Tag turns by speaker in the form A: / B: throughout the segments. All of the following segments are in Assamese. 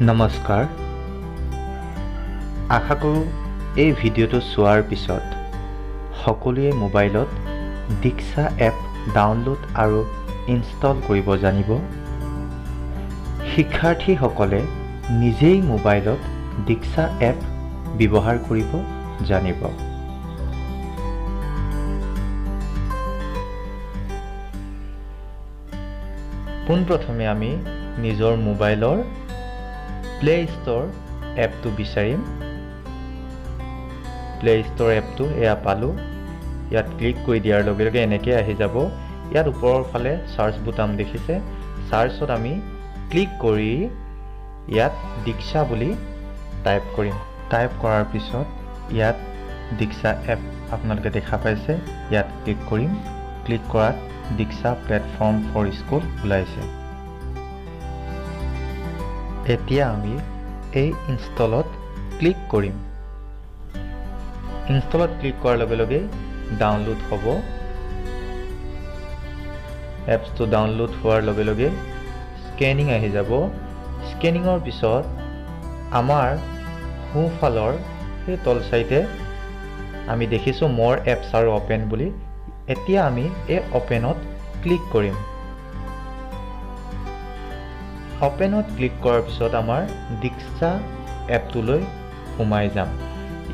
A: নমস্কাৰ আশা কৰোঁ এই ভিডিঅ'টো চোৱাৰ পিছত সকলোৱে মোবাইলত দীক্ষা এপ ডাউনলোড আৰু ইনষ্টল কৰিব জানিব শিক্ষাৰ্থীসকলে নিজেই মোবাইলত দীক্ষা এপ ব্যৱহাৰ কৰিব জানিব পোনপ্ৰথমে আমি নিজৰ মোবাইলৰ প্লে ষ্ট'ৰ এপটো বিচাৰিম প্লে ষ্ট'ৰ এপটো এয়া পালোঁ ইয়াত ক্লিক কৰি দিয়াৰ লগে লগে এনেকৈ আহি যাব ইয়াত ওপৰৰ ফালে সাৰ্চ বুটাম দেখিছে সাৰ্চত আমি ক্লিক কৰি ইয়াত দীক্ষা বুলি টাইপ কৰিম টাইপ কৰাৰ পিছত ইয়াত দীক্ষা এপ আপোনালোকে দেখা পাইছে ইয়াত ক্লিক কৰিম ক্লিক কৰাত দীক্ষা প্লেটফৰ্ম ফৰ স্কুল ওলাইছে এতিয়া আমি এই ইনষ্টলত ক্লিক কৰিম ইনষ্টলত ক্লিক কৰাৰ লগে লগে ডাউনলোড হ'ব এপছটো ডাউনলোড হোৱাৰ লগে লগে স্কেনিং আহি যাব স্কেনিঙৰ পিছত আমাৰ সোঁফালৰ সেই তল চাইডে আমি দেখিছোঁ মোৰ এপছ আৰু অপেন বুলি এতিয়া আমি এই অপেনত ক্লিক কৰিম অপেনত ক্লিক কৰাৰ পিছত আমাৰ দীক্ষা এপটোলৈ সোমাই যাম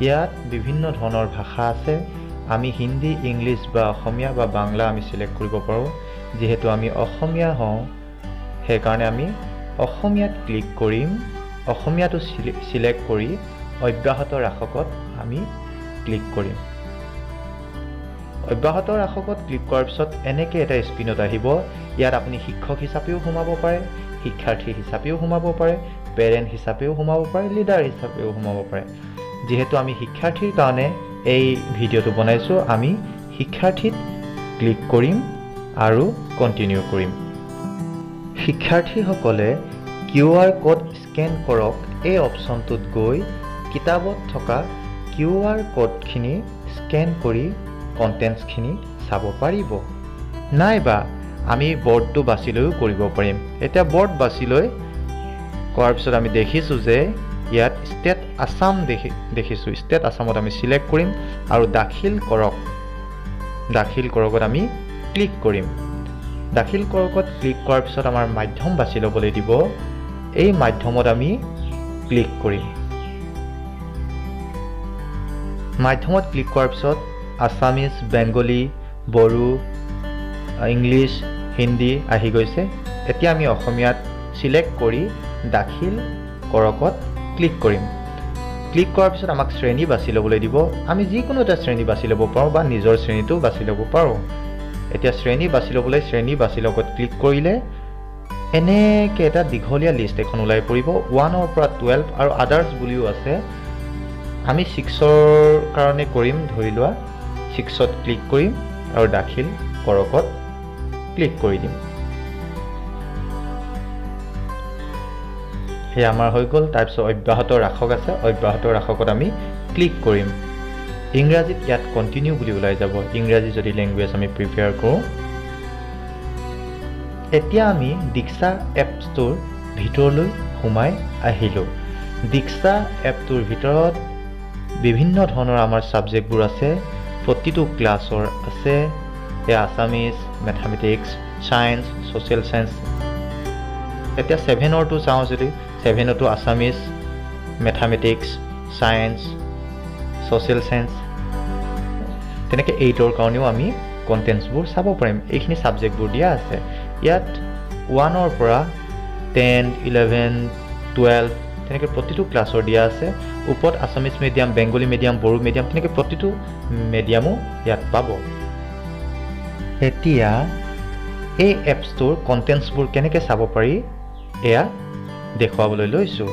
A: ইয়াত বিভিন্ন ধৰণৰ ভাষা আছে আমি হিন্দী ইংলিছ বা অসমীয়া বা বাংলা আমি সিলেক্ট কৰিব পাৰোঁ যেহেতু আমি অসমীয়া হওঁ সেইকাৰণে আমি অসমীয়াত ক্লিক কৰিম অসমীয়াটো সিলেক্ট কৰি অব্যাহত ৰাখকত আমি ক্লিক কৰিম অব্যাহত ৰাখকত ক্লিক কৰাৰ পিছত এনেকৈ এটা স্ক্ৰীনত আহিব ইয়াত আপুনি শিক্ষক হিচাপেও সোমাব পাৰে শিক্ষাৰ্থী হিচাপেও সোমাব পাৰে পেৰেণ্ট হিচাপেও সোমাব পাৰে লিডাৰ হিচাপেও সোমাব পাৰে যেহেতু আমি শিক্ষাৰ্থীৰ কাৰণে এই ভিডিঅ'টো বনাইছোঁ আমি শিক্ষাৰ্থীত ক্লিক কৰিম আৰু কণ্টিনিউ কৰিম শিক্ষাৰ্থীসকলে QR কোড স্কেন কৰক এই অপশ্যনটোত গৈ কিতাপত থকা QR কোডখিনি স্কেন কৰি কণ্টেণ্টছখিনি চাব পাৰিব নাইবা আমি বৰ্ডটো বাছি লৈও কৰিব পাৰিম এতিয়া বৰ্ড বাছি লৈ কৰাৰ পিছত আমি দেখিছোঁ যে ইয়াত ষ্টেট আসাম দেখিছোঁ ষ্টেট আসামত আমি সিলেক্ট কৰিম আৰু দাখিল কৰকত আমি ক্লিক কৰিম দাখিল কৰকত ক্লিক কৰাৰ পিছত আমাৰ মাধ্যম বাছি ল'বলৈ দিব এই মাধ্যমত আমি ক্লিক কৰিম মাধ্যমত ক্লিক কৰাৰ পিছত আছামিজ বেংগলী বড়ো ইংলিছ হিন্দী আহি গৈছে এতিয়া আমি অসমীয়াত সিলেক্ট কৰি দাখিল কৰকত ক্লিক কৰিম ক্লিক কৰাৰ পিছত আমাক শ্ৰেণী বাছি ল'বলৈ দিব আমি যিকোনো এটা শ্ৰেণী বাছি ল'ব পাৰোঁ বা নিজৰ শ্ৰেণীটো বাছি ল'ব পাৰোঁ এতিয়া শ্ৰেণী বাছি ল'বলৈ শ্ৰেণী বাছি লগত ক্লিক কৰিলে এনেকৈ এটা দীঘলীয়া লিষ্ট এখন ওলাই পৰিব 1ৰ পৰা 12 আৰু আদাৰ্ছ বুলিও আছে আমি 6ৰ কাৰণে কৰিম ধৰি লোৱা 6ত ক্লিক কৰিম আৰু দাখিল কৰকত ক্লিক কৰি দিম সেই আমাৰ হৈ গ'ল তাৰপিছত অব্যাহত ৰাখক আছে অব্যাহত ৰাখকত আমি ক্লিক কৰিম ইংৰাজীত ইয়াত কণ্টিনিউ বুলি ওলাই যাব ইংৰাজী যদি লেংগুৱেজ আমি প্ৰিপেয়াৰ কৰোঁ এতিয়া আমি দীক্ষা এপছটোৰ ভিতৰলৈ সোমাই আহিলোঁ দীক্ষা এপটোৰ ভিতৰত বিভিন্ন ধৰণৰ আমাৰ ছাবজেক্টবোৰ আছে প্ৰতিটো ক্লাছৰ আছে Assamese mathematics science social science এতিয়া 7ৰটো চাওঁ যদি 7তো Assamese mathematics science social science তেনেকৈ 8ৰ কাৰণেও আমি কণ্টেণ্টছবোৰ চাব পাৰিম এইখিনি ছাবজেক্টবোৰ দিয়া আছে ইয়াত 1ৰ পৰা 10 11 12 তেনেকৈ প্ৰতিটো ক্লাছৰ দিয়া আছে ওপৰত Assamese medium Bengali medium Bodo medium তেনেকৈ প্ৰতিটো মিডিয়ামো ইয়াত পাব এতিয়া এই এপছটোৰ কণ্টেণ্টছবোৰ কেনেকৈ চাব পাৰি এয়া দেখুৱাবলৈ লৈছোঁ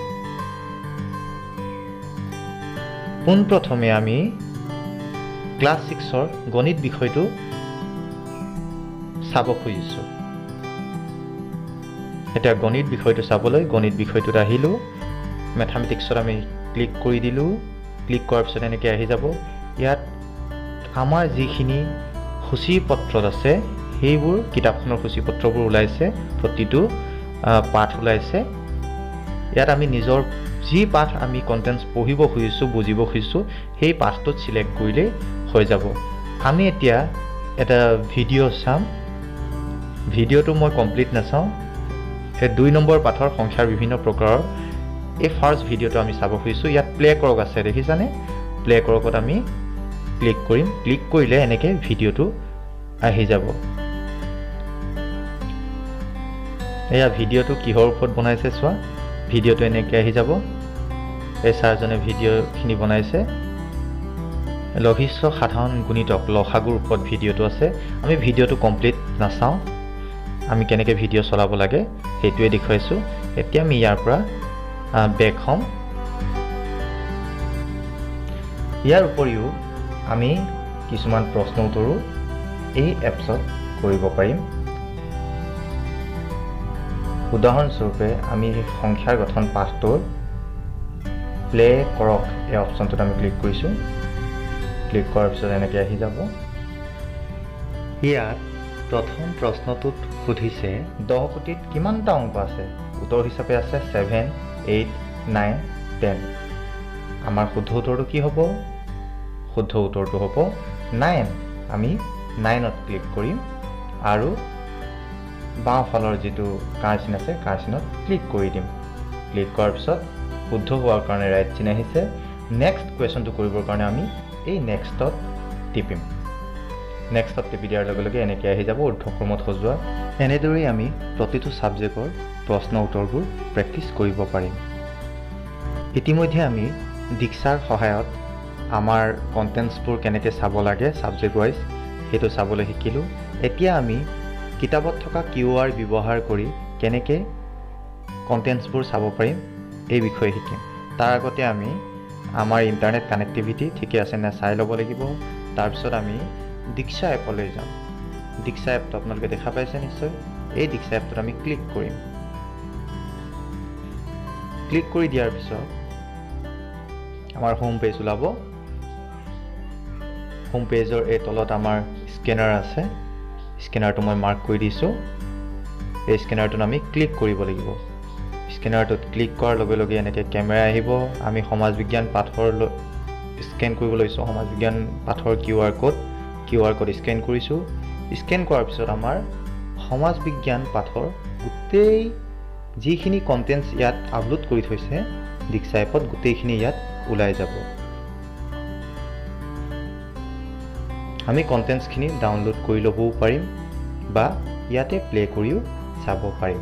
A: পোনপ্ৰথমে আমি ক্লাছ 6ৰ গণিত বিষয়টো চাব খুজিছোঁ এতিয়া গণিত বিষয়টো চাবলৈ গণিত বিষয়টোত আহিলোঁ মেথামেটিক্সত আমি ক্লিক কৰি দিলোঁ ক্লিক কৰাৰ পিছত এনেকৈ আহি যাব ইয়াত আমাৰ যিখিনি সূচীপত্ৰত আছে সেইবোৰ কিতাপখনৰ সূচীপত্ৰবোৰ ওলাইছে প্ৰতিটো পাঠ ওলাইছে ইয়াত আমি নিজৰ যি পাঠ আমি কন্টেন্টছ পঢ়িব খুজিছোঁ বুজিব খুজিছোঁ সেই পাঠটোত সিলেক্ট কৰিলেই হৈ যাব আমি এতিয়া এটা ভিডিঅ' চাম ভিডিঅ'টো মই কমপ্লিট নাচাওঁ এই 2 নম্বৰ পাঠৰ সংখ্যাৰ বিভিন্ন প্ৰকাৰৰ এই ফাৰ্ষ্ট ভিডিঅ'টো আমি চাব খুজিছোঁ ইয়াত প্লে কৰক আছে দেখিছানে প্লে কৰকত আমি ক্লিক কৰিম ক্লিক কৰিলে এনেকৈ ভিডিঅ'টো আহি যাব এয়া ভিডিঅ'টো কিহৰ ওপৰত বনাইছে চোৱা ভিডিঅ'টো এনেকৈ আহি যাব এই ছাৰজনে ভিডিঅ'খিনি বনাইছে লঘিষ্ঠ সাধাৰণ গুণিতক লসাগুৰ ওপৰত ভিডিঅ'টো আছে আমি ভিডিঅ'টো কমপ্লিট নাচাওঁ আমি কেনেকৈ ভিডিঅ' চলাব লাগে সেইটোৱে দেখুৱাইছোঁ এতিয়া আমি ইয়াৰ পৰা বেক হ'ম ইয়াৰ উপৰিও আমি কিছুমান প্ৰশ্ন উত্তৰো এই এপছত কৰিব পাৰিম উদাহৰণস্বৰূপে আমি সংখ্যাৰ গঠন পাঠটোৰ প্লে কৰক এই অপশ্যনটোত আমি ক্লিক কৰিছোঁ ক্লিক কৰাৰ পিছত এনেকৈ আহি যাব ইয়াত প্ৰথম প্ৰশ্নটোত সুধিছে 10 কোটিত কিমানটা অংক আছে উত্তৰ হিচাপে আছে 7 8 9 10 আমাৰ শুদ্ধ উত্তৰটো কি হ'ব শুদ্ধ উত্তৰটো হ'ব 9 আমি 9ত ক্লিক কৰিম আৰু বাওঁফালৰ যিটো কাঁচিন আছে কাঁচিনত ক্লিক কৰি দিম ক্লিক কৰাৰ পিছত শুদ্ধ হোৱাৰ কাৰণে ৰাইট চিন আহিছে নেক্সট কুৱেশ্যনটো কৰিবৰ কাৰণে আমি এই নেক্সটত টিপিম নেক্সটত টিপি দিয়াৰ লগে লগে এনেকৈ আহি যাব ঊৰ্ধ্বক্ৰমত সজোৱা এনেদৰেই আমি প্ৰতিটো ছাবজেক্টৰ প্ৰশ্ন উত্তৰবোৰ প্ৰেক্টিছ কৰিব পাৰিম ইতিমধ্যে আমি দীক্ষাৰ সহায়ত আমাৰ কণ্টেণ্টছবোৰ কেনেকৈ চাব লাগে ছাবজেক্ট ৱাইজ সেইটো চাবলৈ শিকিলোঁ এতিয়া আমি কিতাপত থকা QR ব্যৱহাৰ কৰি কেনেকৈ কণ্টেণ্টছবোৰ চাব পাৰিম এই বিষয়ে শিকিম তাৰ আগতে আমি আমাৰ ইণ্টাৰনেট কানেক্টিভিটি ঠিকে আছে নে চাই ল'ব লাগিব তাৰপিছত আমি দীক্ষা এপলৈ যাম দীক্ষা এপটো আপোনালোকে দেখা পাইছে নিশ্চয় এই দীক্ষা এপটোত আমি ক্লিক কৰিম ক্লিক কৰি দিয়াৰ পিছত আমাৰ হোম পেজ ওলাব হোম পেজৰ এই তলত আমাৰ স্কেনাৰ আছে স্কেনাৰটো মই মাৰ্ক কৰি দিছোঁ এই স্কেনাৰটোত আমি ক্লিক কৰিব লাগিব স্কেনাৰটোত ক্লিক কৰাৰ লগে লগে এনেকৈ কেমেৰা আহিব আমি সমাজ বিজ্ঞান পাঠৰ স্কেন কৰিব লৈছোঁ সমাজ বিজ্ঞান পাঠৰ QR কোড স্কেন কৰিছোঁ স্কেন কৰাৰ পিছত আমাৰ সমাজ বিজ্ঞান পাঠৰ গোটেই যিখিনি কণ্টেণ্টছ ইয়াত আপলোড কৰি থৈছে দীক্ষা এপত গোটেইখিনি ইয়াত ওলাই যাব আমি কণ্টেণ্টছখিনি ডাউনলোড কৰি ল'বও পাৰিম বা ইয়াতে প্লে কৰিও চাব পাৰিম